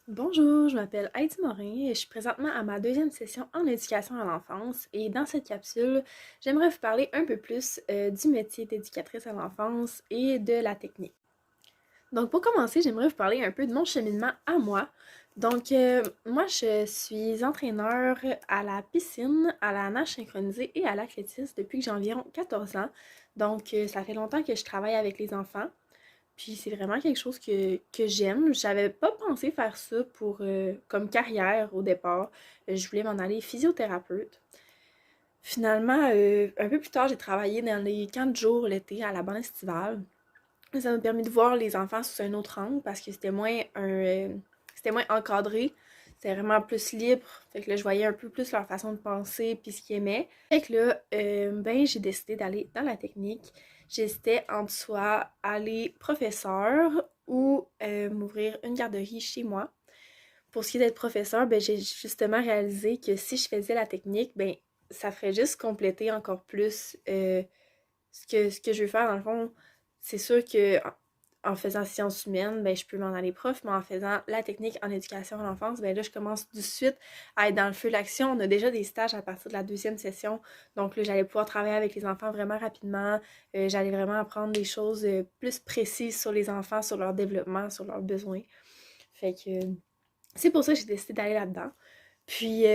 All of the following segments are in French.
Bonjour, je m'appelle Heidi Morin et je suis présentement à ma deuxième session en éducation à l'enfance et dans cette capsule, j'aimerais vous parler un peu plus du métier d'éducatrice à l'enfance et de la technique. Donc pour commencer, j'aimerais vous parler un peu de mon cheminement à moi. Moi je suis entraîneur à la piscine, à la nage synchronisée et à l'athlétisme depuis que j'ai environ 14 ans. Ça fait longtemps que je travaille avec les enfants. Puis c'est vraiment quelque chose que j'aime. J'avais pas pensé faire ça pour comme carrière au départ. Je voulais m'en aller physiothérapeute. Finalement, un peu plus tard, j'ai travaillé dans les camps de jour l'été à la bande estivale. Ça m'a permis de voir les enfants sous un autre angle parce que c'était moins encadré. C'était vraiment plus libre. Fait que là, je voyais un peu plus leur façon de penser puis ce qu'ils aimaient. Fait que là, j'ai décidé d'aller dans la technique. J'hésitais entre soit aller professeur ou m'ouvrir une garderie chez moi. Pour ce qui est d'être professeur, j'ai justement réalisé que si je faisais la technique, ça ferait juste compléter encore plus ce que je veux faire. Dans le fond, c'est sûr que en faisant sciences humaines, je peux m'en aller prof, mais en faisant la technique en éducation à l'enfance, là, je commence tout de suite à être dans le feu de l'action. On a déjà des stages à partir de la deuxième session. Donc là, j'allais pouvoir travailler avec les enfants vraiment rapidement. J'allais vraiment apprendre des choses plus précises sur les enfants, sur leur développement, sur leurs besoins. Fait que c'est pour ça que j'ai décidé d'aller là-dedans. Puis,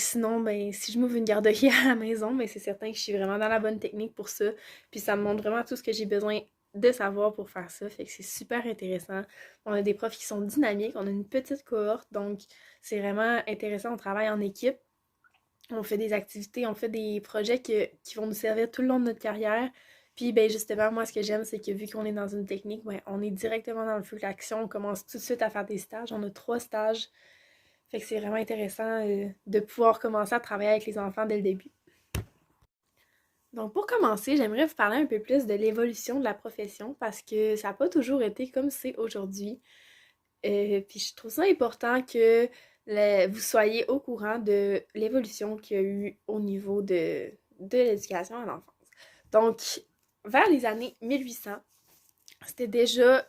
sinon, si je m'ouvre une garderie à la maison, c'est certain que je suis vraiment dans la bonne technique pour ça. Puis ça me montre vraiment tout ce que j'ai besoin de savoir pour faire ça. Fait que c'est super intéressant. On a des profs qui sont dynamiques, on a une petite cohorte, donc c'est vraiment intéressant. On travaille en équipe, on fait des activités, on fait des projets qui vont nous servir tout le long de notre carrière. Puis, justement, moi, ce que j'aime, c'est que vu qu'on est dans une technique, on est directement dans le feu de l'action. On commence tout de suite à faire des stages. On a 3 stages. Fait que c'est vraiment intéressant de pouvoir commencer à travailler avec les enfants dès le début. Donc pour commencer, j'aimerais vous parler un peu plus de l'évolution de la profession parce que ça n'a pas toujours été comme c'est aujourd'hui. Puis je trouve ça important que vous soyez au courant de l'évolution qu'il y a eu au niveau de l'éducation à l'enfance. Donc, vers les années 1800, c'était déjà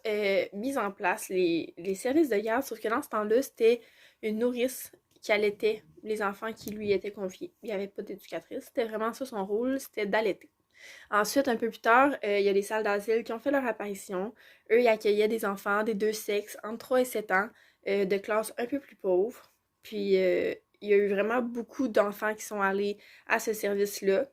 mis en place les services de garde, sauf que dans ce temps-là, c'était une nourrice qui allaitait les enfants qui lui étaient confiés. Il n'y avait pas d'éducatrice, c'était vraiment ça son rôle, c'était d'allaiter. Ensuite, un peu plus tard, il y a les salles d'asile qui ont fait leur apparition. Eux, ils accueillaient des enfants des deux sexes, entre 3 et 7 ans, de classes un peu plus pauvres. Puis, il y a eu vraiment beaucoup d'enfants qui sont allés à ce service-là.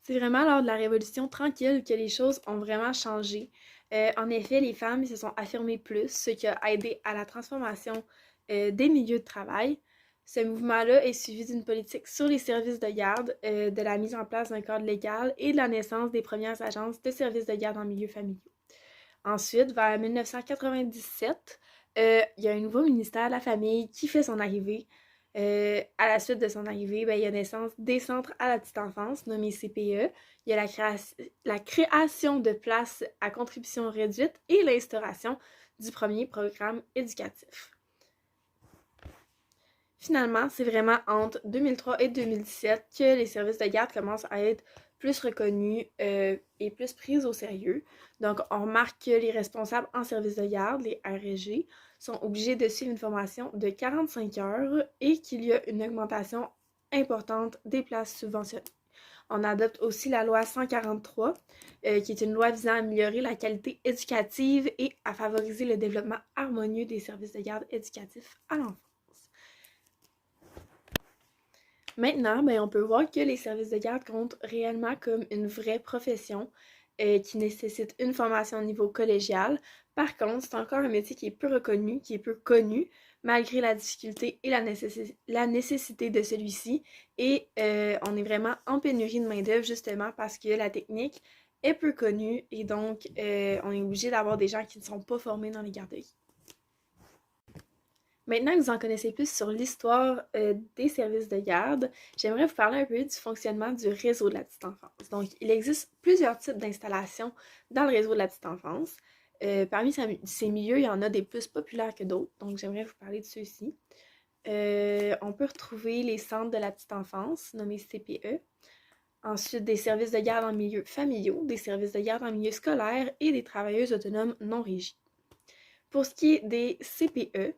C'est vraiment lors de la Révolution tranquille que les choses ont vraiment changé. En effet, les femmes se sont affirmées plus, ce qui a aidé à la transformation des milieux de travail. Ce mouvement-là est suivi d'une politique sur les services de garde, de la mise en place d'un cadre légal et de la naissance des premières agences de services de garde en milieu familial. Ensuite, vers 1997, il y a un nouveau ministère de la Famille qui fait son arrivée. À la suite de son arrivée, il y a naissance des centres à la petite enfance, nommés CPE. Il y a la création de places à contribution réduite et l'instauration du premier programme éducatif. Finalement, c'est vraiment entre 2003 et 2017 que les services de garde commencent à être plus reconnus et plus pris au sérieux. Donc, on remarque que les responsables en service de garde, les RSG, sont obligés de suivre une formation de 45 heures et qu'il y a une augmentation importante des places subventionnées. On adopte aussi la loi 143, qui est une loi visant à améliorer la qualité éducative et à favoriser le développement harmonieux des services de garde éducatifs à l'enfance. Maintenant, on peut voir que les services de garde comptent réellement comme une vraie profession qui nécessite une formation au niveau collégial. Par contre, c'est encore un métier qui est peu reconnu, qui est peu connu, malgré la difficulté et la nécessité de celui-ci. Et on est vraiment en pénurie de main-d'œuvre justement parce que la technique est peu connue et donc on est obligé d'avoir des gens qui ne sont pas formés dans les garderies. Maintenant que vous en connaissez plus sur l'histoire des services de garde, j'aimerais vous parler un peu du fonctionnement du réseau de la petite enfance. Donc, il existe plusieurs types d'installations dans le réseau de la petite enfance. Parmi ces milieux, il y en a des plus populaires que d'autres, donc j'aimerais vous parler de ceux-ci. On peut retrouver les centres de la petite enfance, nommés CPE. Ensuite, des services de garde en milieu familiaux, des services de garde en milieu scolaire et des travailleuses autonomes non régies. Pour ce qui est des CPE,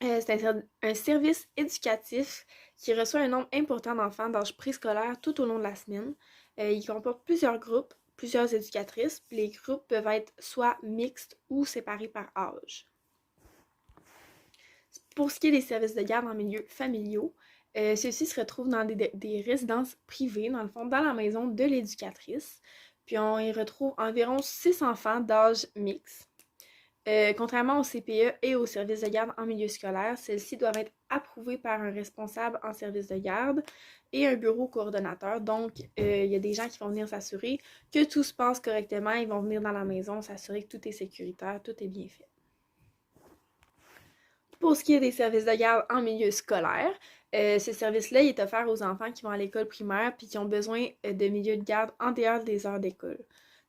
c'est un service éducatif qui reçoit un nombre important d'enfants d'âge préscolaire tout au long de la semaine. Il comporte plusieurs groupes, plusieurs éducatrices. Les groupes peuvent être soit mixtes ou séparés par âge. Pour ce qui est des services de garde en milieu familiaux, ceux-ci se retrouvent dans des résidences privées, dans le fond, dans la maison de l'éducatrice. Puis on y retrouve environ 6 enfants d'âge mixte. Contrairement au CPE et aux services de garde en milieu scolaire, celles-ci doivent être approuvées par un responsable en service de garde et un bureau coordonnateur. Donc, il y a des gens qui vont venir s'assurer que tout se passe correctement. Ils vont venir dans la maison s'assurer que tout est sécuritaire, tout est bien fait. Pour ce qui est des services de garde en milieu scolaire, ce service-là est offert aux enfants qui vont à l'école primaire puis qui ont besoin de milieux de garde en dehors des heures d'école.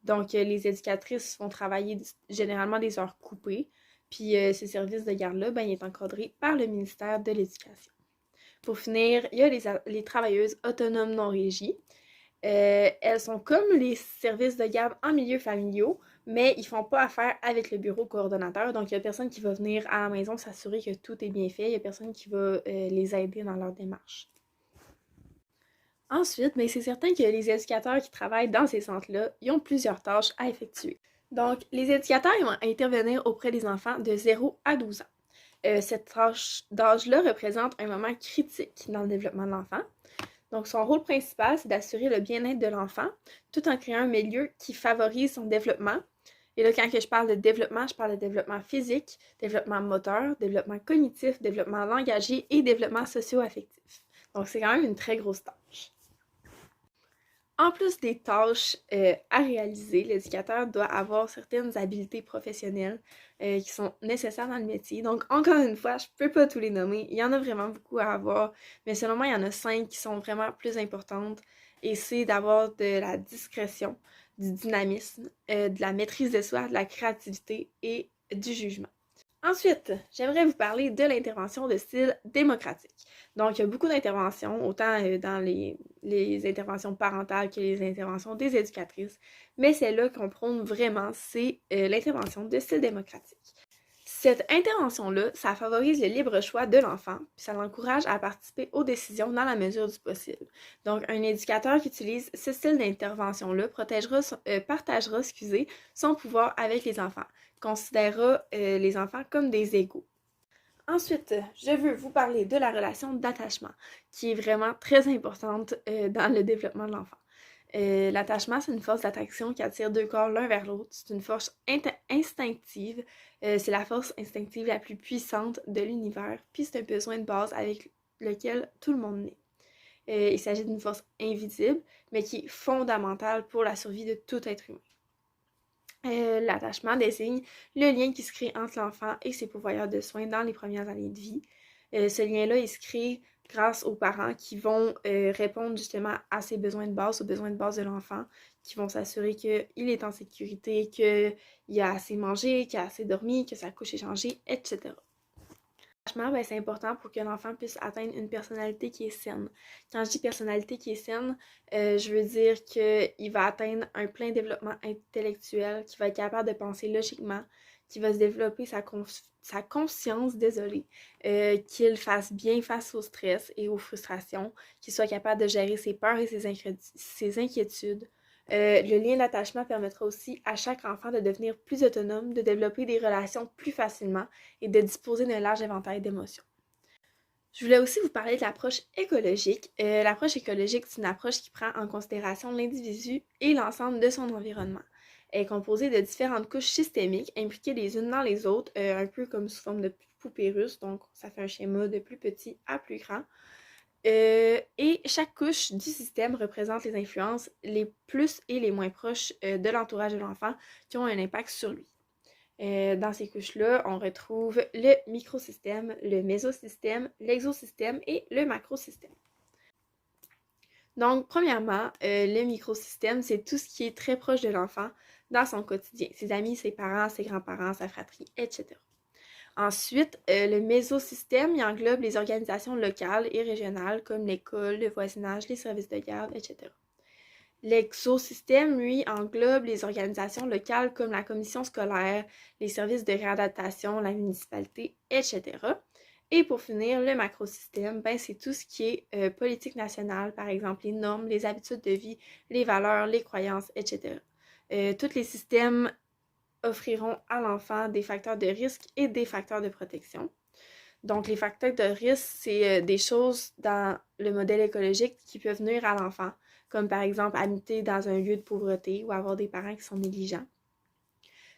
Donc, les éducatrices vont travailler généralement des heures coupées, puis ce service de garde-là, il est encadré par le ministère de l'Éducation. Pour finir, il y a les travailleuses autonomes non régies. Elles sont comme les services de garde en milieu familiaux, mais ils font pas affaire avec le bureau coordonnateur. Donc, il y a personne qui va venir à la maison s'assurer que tout est bien fait. Il y a personne qui va les aider dans leur démarche. Ensuite, c'est certain que les éducateurs qui travaillent dans ces centres-là, ils ont plusieurs tâches à effectuer. Donc, les éducateurs ils vont intervenir auprès des enfants de 0 à 12 ans. Cette tâche d'âge-là représente un moment critique dans le développement de l'enfant. Donc, son rôle principal, c'est d'assurer le bien-être de l'enfant, tout en créant un milieu qui favorise son développement. Et là, quand je parle de développement, je parle de développement physique, développement moteur, développement cognitif, développement langagier et développement socio-affectif. Donc, c'est quand même une très grosse tâche. En plus des tâches à réaliser, l'éducateur doit avoir certaines habiletés professionnelles qui sont nécessaires dans le métier. Donc, encore une fois, je peux pas tous les nommer. Il y en a vraiment beaucoup à avoir, mais selon moi, il y en a 5 qui sont vraiment plus importantes. Et c'est d'avoir de la discrétion, du dynamisme, de la maîtrise de soi, de la créativité et du jugement. Ensuite, j'aimerais vous parler de l'intervention de style démocratique. Donc, il y a beaucoup d'interventions, autant dans les interventions parentales que les interventions des éducatrices, mais celle-là qu'on prône vraiment, c'est l'intervention de style démocratique. Cette intervention-là, ça favorise le libre choix de l'enfant, puis ça l'encourage à participer aux décisions dans la mesure du possible. Donc, un éducateur qui utilise ce style d'intervention-là partagera son pouvoir avec les enfants, considérera les enfants comme des égaux. Ensuite, je veux vous parler de la relation d'attachement, qui est vraiment très importante dans le développement de l'enfant. L'attachement, c'est une force d'attraction qui attire deux corps l'un vers l'autre. C'est une force instinctive. C'est la force instinctive la plus puissante de l'univers. Puis c'est un besoin de base avec lequel tout le monde naît. Il s'agit d'une force invisible, mais qui est fondamentale pour la survie de tout être humain. L'attachement désigne le lien qui se crée entre l'enfant et ses pourvoyeurs de soins dans les premières années de vie. Ce lien-là, il se crée grâce aux parents qui vont répondre justement à ses besoins de base, aux besoins de base de l'enfant, qui vont s'assurer qu'il est en sécurité, qu'il a assez mangé, qu'il a assez dormi, que sa couche est changée, etc. L'attachement, c'est important pour que l'enfant puisse atteindre une personnalité qui est saine. Quand je dis personnalité qui est saine, je veux dire qu'il va atteindre un plein développement intellectuel, qu'il va être capable de penser logiquement, qu'il va se développer sa conscience, qu'il fasse bien face au stress et aux frustrations, qu'il soit capable de gérer ses peurs et ses inquiétudes. Le lien d'attachement permettra aussi à chaque enfant de devenir plus autonome, de développer des relations plus facilement et de disposer d'un large éventail d'émotions. Je voulais aussi vous parler de l'approche écologique. L'approche écologique, c'est une approche qui prend en considération l'individu et l'ensemble de son environnement. Elle est composée de différentes couches systémiques impliquées les unes dans les autres, un peu comme sous forme de poupée russe, donc ça fait un schéma de plus petit à plus grand. Et chaque couche du système représente les influences les plus et les moins proches de l'entourage de l'enfant qui ont un impact sur lui. Dans ces couches-là, on retrouve le microsystème, le mésosystème, l'exosystème et le macrosystème. Donc, premièrement, le microsystème, c'est tout ce qui est très proche de l'enfant dans son quotidien. Ses amis, ses parents, ses grands-parents, sa fratrie, etc. Ensuite, le mésosystème, il englobe les organisations locales et régionales comme l'école, le voisinage, les services de garde, etc. L'exosystème, lui, englobe les organisations locales comme la commission scolaire, les services de réadaptation, la municipalité, etc. Et pour finir, le macrosystème, ben, c'est tout ce qui est politique nationale, par exemple les normes, les habitudes de vie, les valeurs, les croyances, etc. Tous les systèmes offriront à l'enfant des facteurs de risque et des facteurs de protection. Donc, les facteurs de risque, c'est des choses dans le modèle écologique qui peuvent nuire à l'enfant, comme par exemple habiter dans un lieu de pauvreté ou avoir des parents qui sont négligents.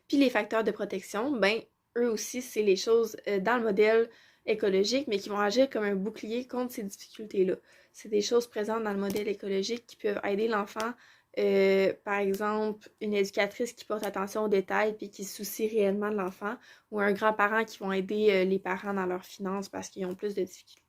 Puis les facteurs de protection, ben, eux aussi, c'est les choses dans le modèle écologique, mais qui vont agir comme un bouclier contre ces difficultés-là. C'est des choses présentes dans le modèle écologique qui peuvent aider l'enfant. Par exemple, une éducatrice qui porte attention aux détails puis qui se soucie réellement de l'enfant, ou un grand-parent qui vont aider les parents dans leurs finances parce qu'ils ont plus de difficultés.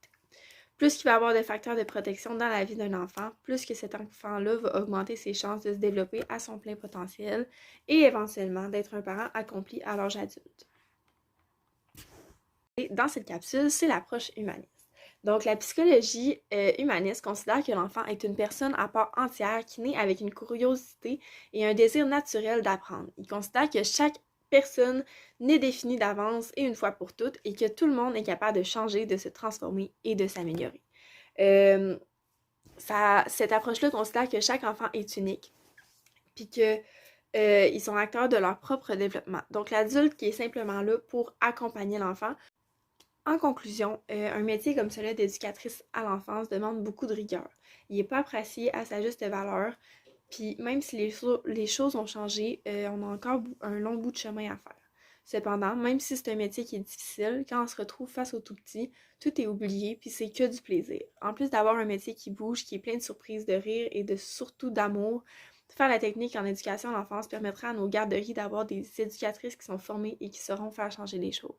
Plus qu'il va y avoir de facteurs de protection dans la vie d'un enfant, plus que cet enfant-là va augmenter ses chances de se développer à son plein potentiel et éventuellement d'être un parent accompli à l'âge adulte. Et dans cette capsule, c'est l'approche humaniste. Donc, la psychologie humaniste considère que l'enfant est une personne à part entière qui naît avec une curiosité et un désir naturel d'apprendre. Il considère que chaque personne n'est définie d'avance et une fois pour toutes et que tout le monde est capable de changer, de se transformer et de s'améliorer. Cette approche-là considère que chaque enfant est unique puis que ils sont acteurs de leur propre développement. Donc, l'adulte qui est simplement là pour accompagner l'enfant. En conclusion, un métier comme celui d'éducatrice à l'enfance demande beaucoup de rigueur. Il n'est pas apprécié à sa juste valeur, puis même si les choses ont changé, on a encore un long bout de chemin à faire. Cependant, même si c'est un métier qui est difficile, quand on se retrouve face au tout petit, tout est oublié, puis c'est que du plaisir. En plus d'avoir un métier qui bouge, qui est plein de surprises, de rire et surtout d'amour, faire la technique en éducation à l'enfance permettra à nos garderies d'avoir des éducatrices qui sont formées et qui sauront faire changer les choses.